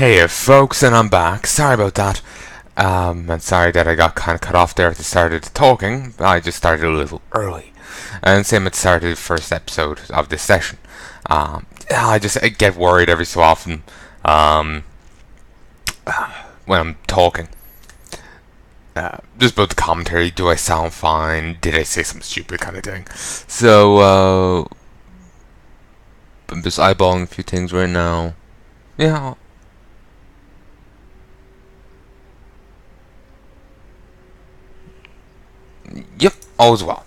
Hey folks, and I'm back. Sorry about that. And sorry that I got kind of cut off there at the start of the talking. I just started a little early. And same at the start of the first episode of this session. I get worried every so often when I'm talking. Just about the commentary. Do I sound fine? Did I say something stupid kind of thing? So, I'm just eyeballing a few things right now. Yeah. Yep, all's well.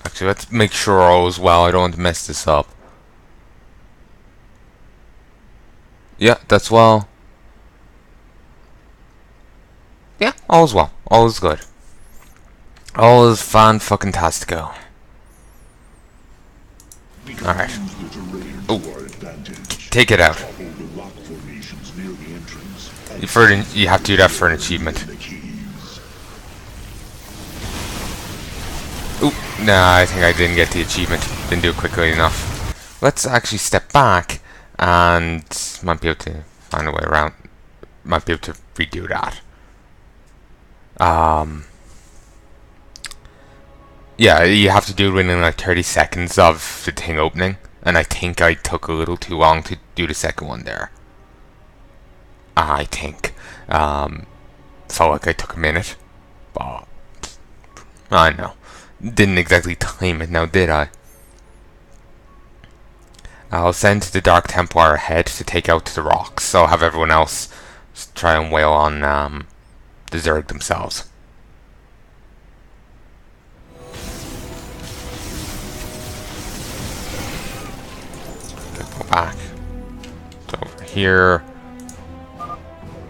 Actually, let's make sure all's well. I don't want to mess this up. Yeah, that's well. Yeah, all's well. All is good. All is fan-fucking-tastico. Alright. Oh, take it out. You have to do that for an achievement. Oop, nah, I think I didn't get the achievement. Didn't do it quickly enough. Let's actually step back and might be able to find a way around. Might be able to redo that. Yeah, you have to do it within like 30 seconds of the thing opening. And I think I took a little too long to do the second one there. I think. Felt like I took a minute. But I know. Didn't exactly time it now, did I? I'll send the Dark Templar ahead to take out the rocks. So I'll have everyone else try and wail on the Zerg themselves. Go back. It's over here.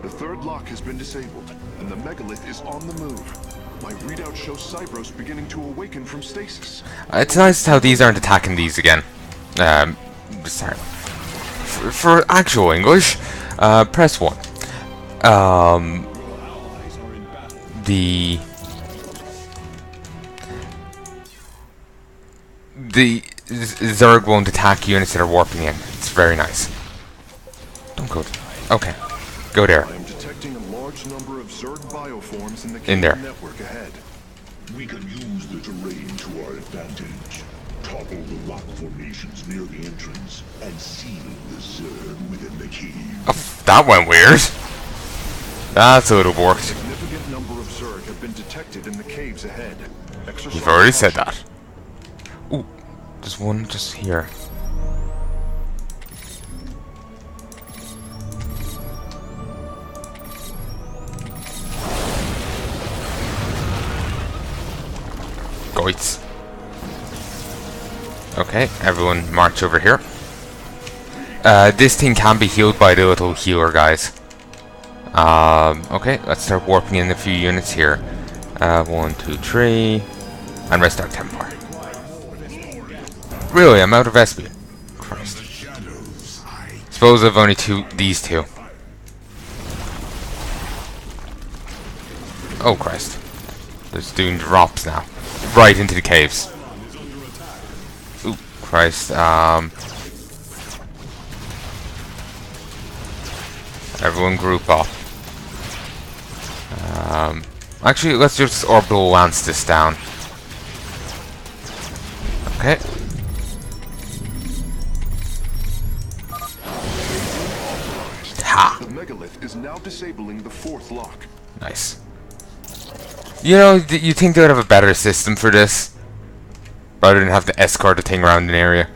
The third lock has been disabled, and the megalith is on the move. My readout shows Cybros beginning to awaken from stasis. It's nice how these aren't attacking these again. Sorry. For actual English, press 1. The Zerg won't attack units that are warping in. It's very nice. Don't go there. Okay. Go there. I am detecting a large number of Zerg bioforms in the there. network ahead. We can use the terrain to our advantage. Topple the rock formations near the entrance and seal the Zerg within the cave. Oh, that went weird. That's a little worked. A significant number of Zerg have been detected in the caves ahead. You've already said that. Ooh, there's one just here. Goits. Okay, everyone march over here. This thing can be healed by the little healer guys. Okay, let's start warping in a few units here. 1, 2, 3, and rest our Templar. Really, I'm out of SP. Christ. Suppose I've only these two. Oh Christ. There's doing drops now. Right into the caves. Ooh, Christ. Everyone group up. Actually, let's just orbital lance this down. Okay. Ha! The megalith is now disabling the fourth lock. Nice. You know, you think they would have a better system for this? Rather than have to escort the thing around an area.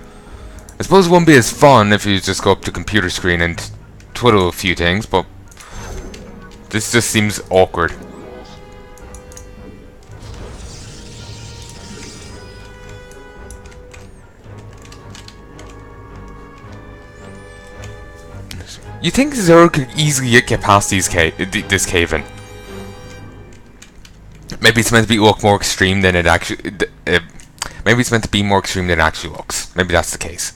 I suppose it wouldn't be as fun if you just go up to the computer screen and twiddle a few things, but this just seems awkward. You think Zerg could easily get past this cave in? Maybe it's meant to be look more extreme than it actually. Maybe it's meant to be more extreme than it actually looks. Maybe that's the case.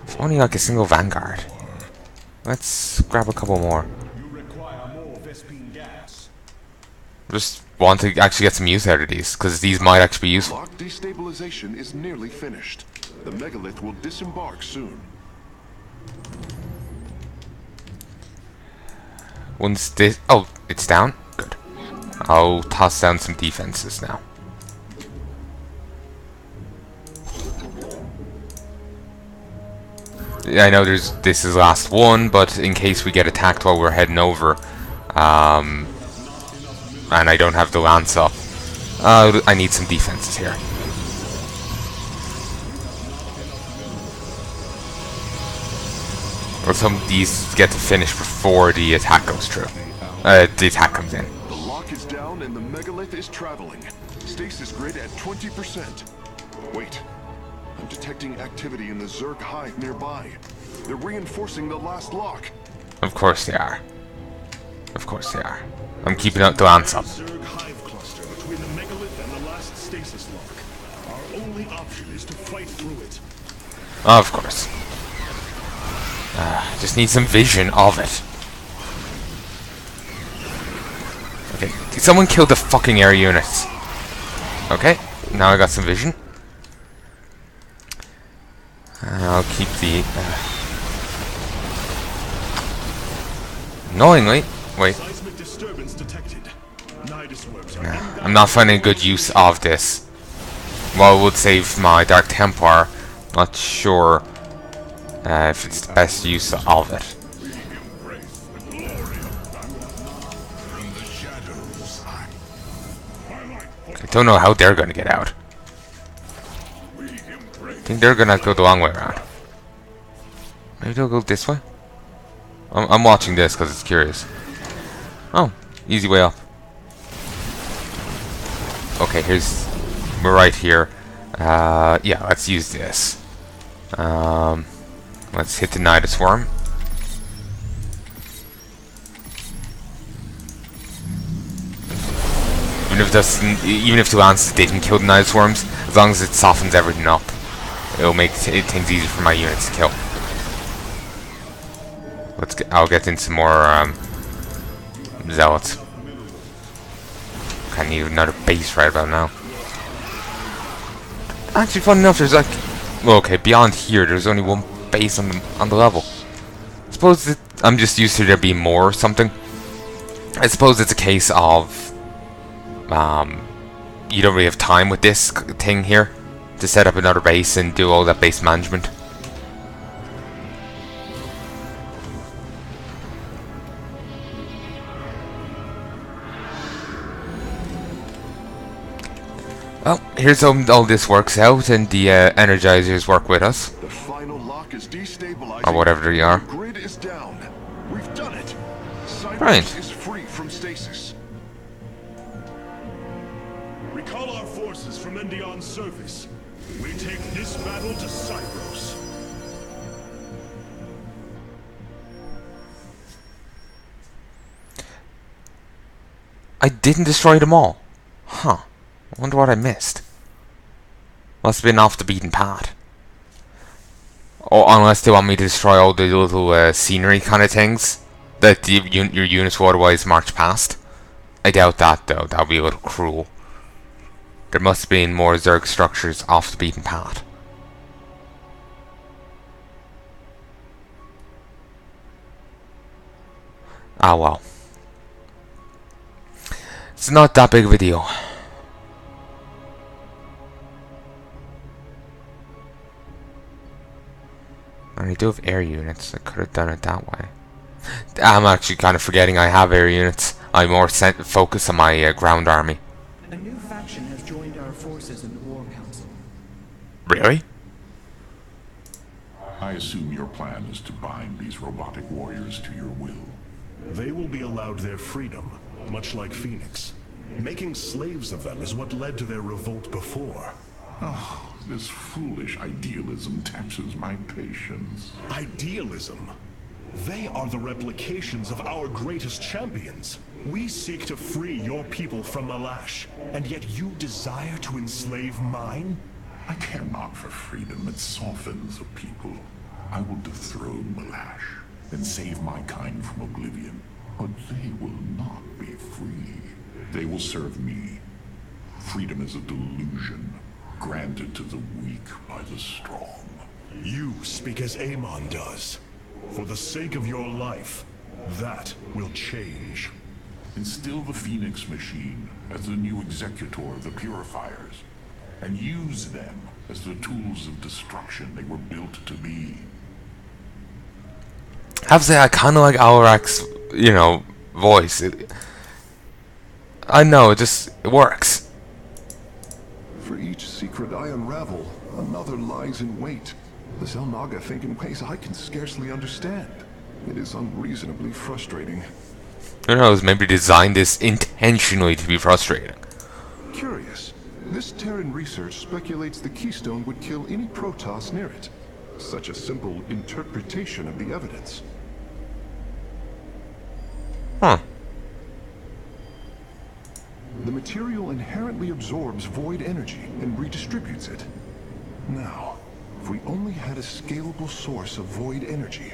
If only like a single vanguard. Let's grab a couple more. You require more Vespine gas. Just want to actually get some use out of these, because these might actually be useful. Lock destabilization is nearly finished. The megalith will disembark soon. Once this... Oh, it's down? Good. I'll toss down some defenses now. I know this is last one, but in case we get attacked while we're heading over, and I don't have the lance up, I need some defenses here. Or some of these get to finish before the attack goes through. The attack comes in. The lock is down and the megalith is traveling. Stasis grid at 20%. Wait. I'm detecting activity in the Zerg hive nearby. They're reinforcing the last lock. Of course they are. Of course they are. I'm keeping out the lance up. Zerg hive cluster between the megalith and the last stasis lock. Our only option is to fight through it. Of course. Just need some vision of it. Okay, someone killed the fucking air units. Okay, now I got some vision. I'll keep the... Annoyingly... Wait. I'm not finding good use of this. Well, it would save my Dark Templar. Not sure if it's the best use of it. I don't know how they're gonna get out. I think they're gonna go the long way around. Maybe they'll go this way? I'm watching this because it's curious. Oh, easy way up. Okay, we're right here. Yeah, let's use this. Let's hit the Nidus Worm. Even if the Lances didn't kill the Nidus Worms, as long as it softens everything up, it'll make things easier for my units to kill. I'll get in some more zealots. I need another base right about now. Actually, fun enough, there's like, well, okay, beyond here, there's only one base on the level. I suppose I'm just used to there being more or something. I suppose it's a case of you don't really have time with this thing here to set up another base and do all that base management. Well, here's how all this works out, and the energizers work with us. The final lock is destabilizing. Or whatever they are. The grid is down. We've done it. Cybros Right. is free from stasis. Recall our forces from Endion's surface. We take this battle to Cybros. I didn't destroy them all. Huh. I wonder what I missed. Must have been off the beaten path. Or unless they want me to destroy all the little scenery kind of things that your units will otherwise march past. I doubt that though. That would be a little cruel. There must have been more Zerg structures off the beaten path. Ah well. It's not that big of a deal. And I do have air units. I could have done it that way. I'm actually kind of forgetting I have air units. I'm more focused on my ground army. A new faction has joined our forces in the War Council. Really? I assume your plan is to bind these robotic warriors to your will. They will be allowed their freedom, much like Phoenix. Making slaves of them is what led to their revolt before. Oh, this foolish idealism taxes my patience. Idealism? They are the replications of our greatest champions. We seek to free your people from Malash, and yet you desire to enslave mine? I care not for freedom, it softens a people. I will dethrone Malash, and save my kind from oblivion. But they will not be free. They will serve me. Freedom is a delusion, granted to the weak by the strong. You speak as Amon does. For the sake of your life, that will change. Instill the Phoenix machine as the new executor of the Purifiers, and use them as the tools of destruction they were built to be. I have to say, I kind of like Alarak's, you know, voice. I know, it works. For each secret I unravel, another lies in wait. The Xel'naga think in ways I can scarcely understand. It is unreasonably frustrating. Who knows, maybe designed this intentionally to be frustrating. Curious. This Terran research speculates the Keystone would kill any Protoss near it. Such a simple interpretation of the evidence. Huh. The material inherently absorbs void energy and redistributes it. Now, if we only had a scalable source of void energy.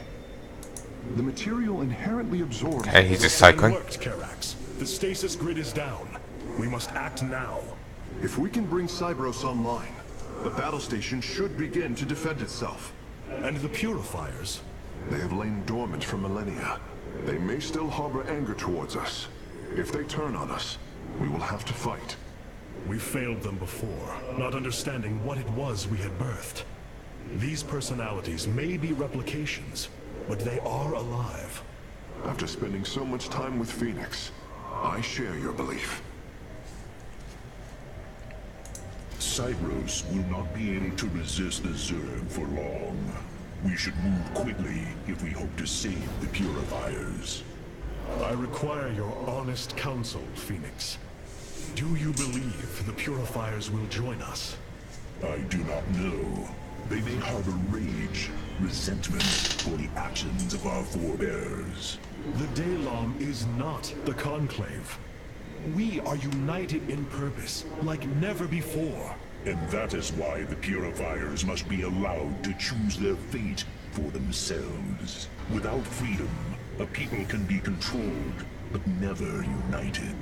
The material inherently absorbs... Okay, he's just cycling. Worked, Karax. The stasis grid is down. We must act now. If we can bring Cybros online, the battle station should begin to defend itself. And the Purifiers? They have lain dormant for millennia. They may still harbor anger towards us. If they turn on us, we will have to fight. We failed them before, not understanding what it was we had birthed. These personalities may be replications, but they are alive. After spending so much time with Phoenix, I share your belief. Cybros will not be able to resist the Zerg for long. We should move quickly if we hope to save the Purifiers. I require your honest counsel, Phoenix. Do you believe the Purifiers will join us? I do not know. They may harbor rage, resentment for the actions of our forebears. The Daylom is not the Conclave. We are united in purpose, like never before. And that is why the Purifiers must be allowed to choose their fate for themselves. Without freedom, a people can be controlled, but never united.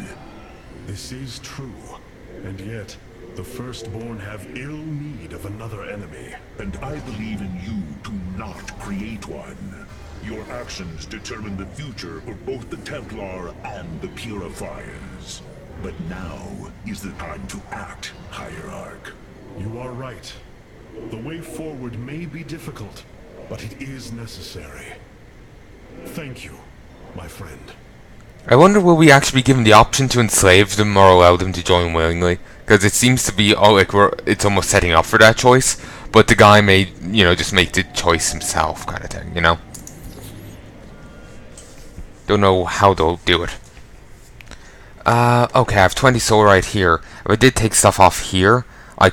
This is true, and yet, the Firstborn have ill need of another enemy. And I believe in you to not create one. Your actions determine the future for both the Templar and the Purifiers. But now is the time to act, Hierarch. You are right. The way forward may be difficult, but it is necessary. Thank you, my friend. I wonder will we actually be given the option to enslave them or allow them to join willingly? Because it seems to be, it's almost setting up for that choice, but the guy may, you know, just make the choice himself kind of thing, you know? Don't know how they'll do it. Okay, I have 20 soul right here. If I did take stuff off here, I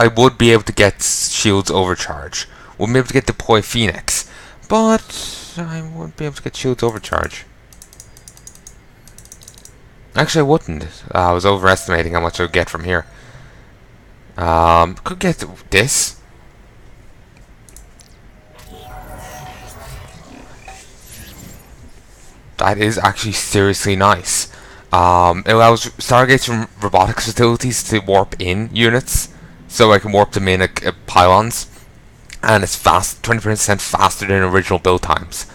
would be able to get shields overcharge. Wouldn't be able to get deploy Phoenix, but I wouldn't be able to get shields overcharge. Actually, I wouldn't. I was overestimating how much I would get from here. Could get this. That is actually seriously nice. It allows Stargates from robotics facilities to warp in units, so I can warp them in pylons, and it's 20% faster than original build times.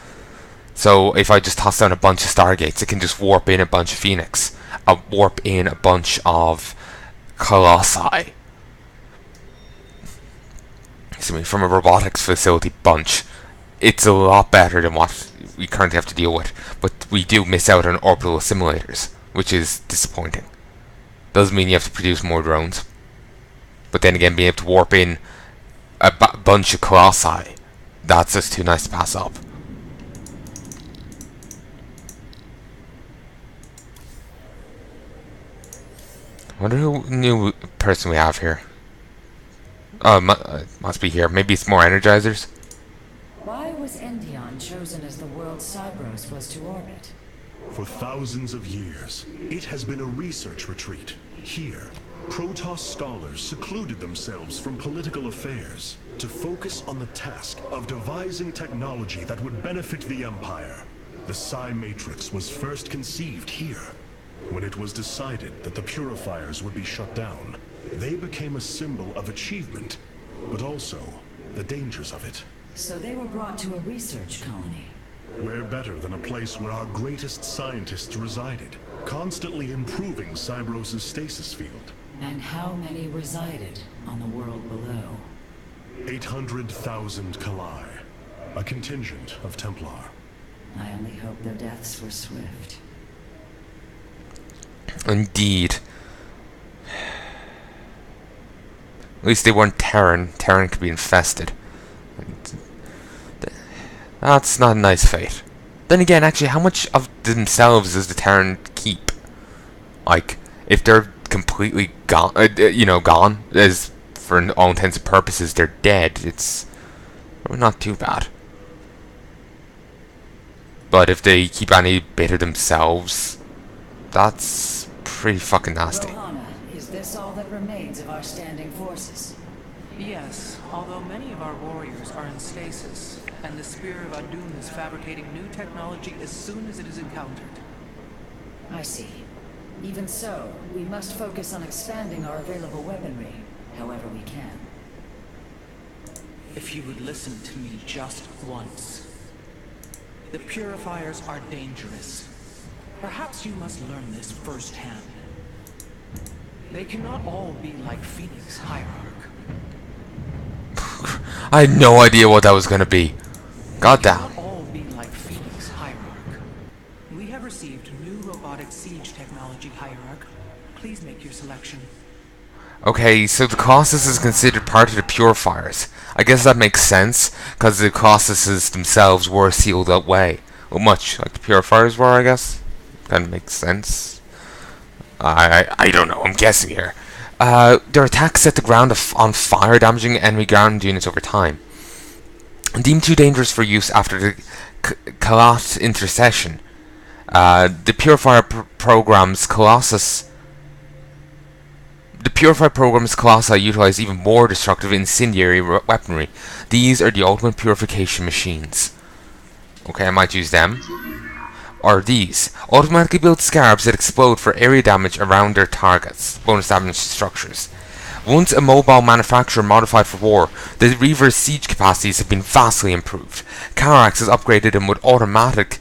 So if I just toss down a bunch of Stargates, it can just warp in a bunch of Phoenix, warp in a bunch of Colossi. Excuse me, from a robotics facility bunch. It's a lot better than what we currently have to deal with, but we do miss out on orbital simulators, which is disappointing. Doesn't mean you have to produce more drones, but then again, being able to warp in a bunch of Colossi, that's just too nice to pass up. I wonder who new person we have here. Oh, must be here. Maybe it's more energizers. Why was Endion chosen as the world Cybros was to orbit? For thousands of years, it has been a research retreat. Here, Protoss scholars secluded themselves from political affairs to focus on the task of devising technology that would benefit the Empire. The Psi Matrix was first conceived here. When it was decided that the purifiers would be shut down, they became a symbol of achievement, but also the dangers of it. So they were brought to a research colony. Where better than a place where our greatest scientists resided, constantly improving Cybros' stasis field. And how many resided on the world below? 800,000 palanai, a contingent of Templar. I only hope their deaths were swift. Indeed. At least they weren't Terran. Terran could be infested. That's not a nice fate. Then again, actually, how much of themselves does the Terran keep? Like, if they're completely gone, gone, as for all intents and purposes, they're dead, it's not too bad. But if they keep any bit of themselves, that's pretty fucking nasty. Rohana, is this all that remains of our standing forces? Yes, although many of our warriors are in stasis, and the Spear of Adun is fabricating new technology as soon as it is encountered. I see. Even so, we must focus on expanding our available weaponry, however we can. If you would listen to me just once. The purifiers are dangerous. Perhaps you must learn this firsthand. They cannot all be like Phoenix Hierarch. I had no idea what that was gonna be. God damn. They cannot all be like Phoenix Hierarch. We have received new robotic siege technology, Hierarch. Please make your selection. Okay, so the Colossus is considered part of the Purifiers. I guess that makes sense, because the Colossuses themselves were sealed away. Well, much like the Purifiers were, I guess. Kind of makes sense. I don't know, I'm guessing here. Their attacks set the ground on fire, damaging enemy ground units over time. Deemed too dangerous for use after the Kalat intercession, the Purifier program's Colossi utilize even more destructive incendiary weaponry. These are the ultimate purification machines. Okay, I might use them. Or these. Automatically built scarabs that explode for area damage around their targets. Bonus damage to structures. Once a mobile manufacturer modified for war, the Reaver's siege capacities have been vastly improved. Karax has upgraded them with automated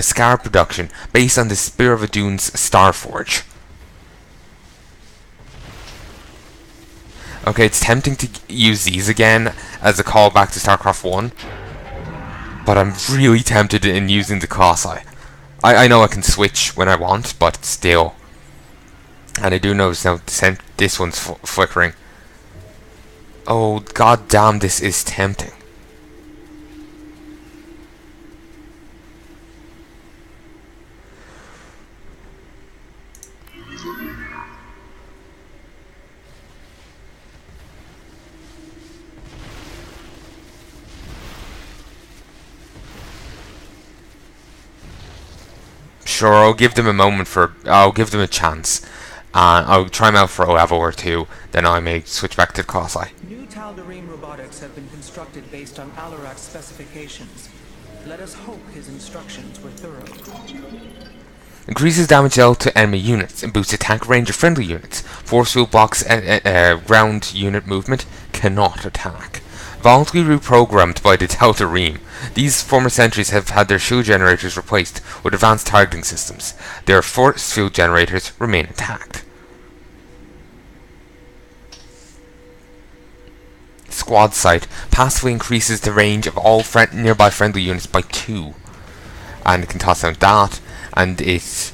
scarab production based on the Spear of Adun's Starforge. Okay, it's tempting to use these again as a callback to StarCraft 1. But I'm really tempted in using the Colossi. I know I can switch when I want, but still. And I do notice now this one's flickering. Oh, god damn, this is tempting. Sure, I'll give them a chance. I'll try them out for a level or two, then I may switch back to the Colossi. New Tal'darim robotics have been constructed based on Alarak's specifications. Let us hope his instructions were thorough. Increases damage dealt to enemy units and boosts attack range of friendly units. Force field blocks ground unit movement, cannot attack. Voluntarily reprogrammed by the Tal'darim, these former sentries have had their shield generators replaced with advanced targeting systems. Their force field generators remain intact. Squad sight passively increases the range of all nearby friendly units by 2. And it can toss out that, and it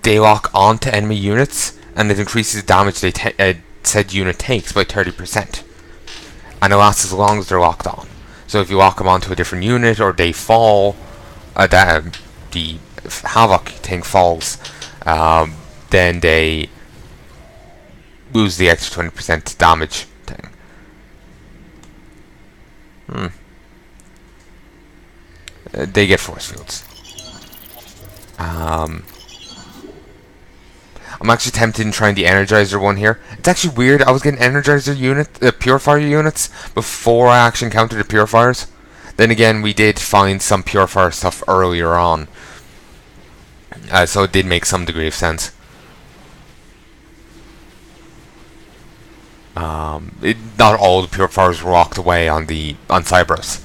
they lock onto enemy units, and it increases the damage said unit takes by 30%. And it lasts as long as they're locked on. So if you lock them onto a different unit, or they fall, the Havoc thing falls, then they lose the extra 20% damage thing. They get force fields. I'm actually tempted in trying the Energizer one here. It's actually weird, I was getting Energizer Purifier units before I actually encountered the Purifiers. Then again, we did find some Purifier stuff earlier on, so it did make some degree of sense. Not all the Purifiers were locked away on Cybros.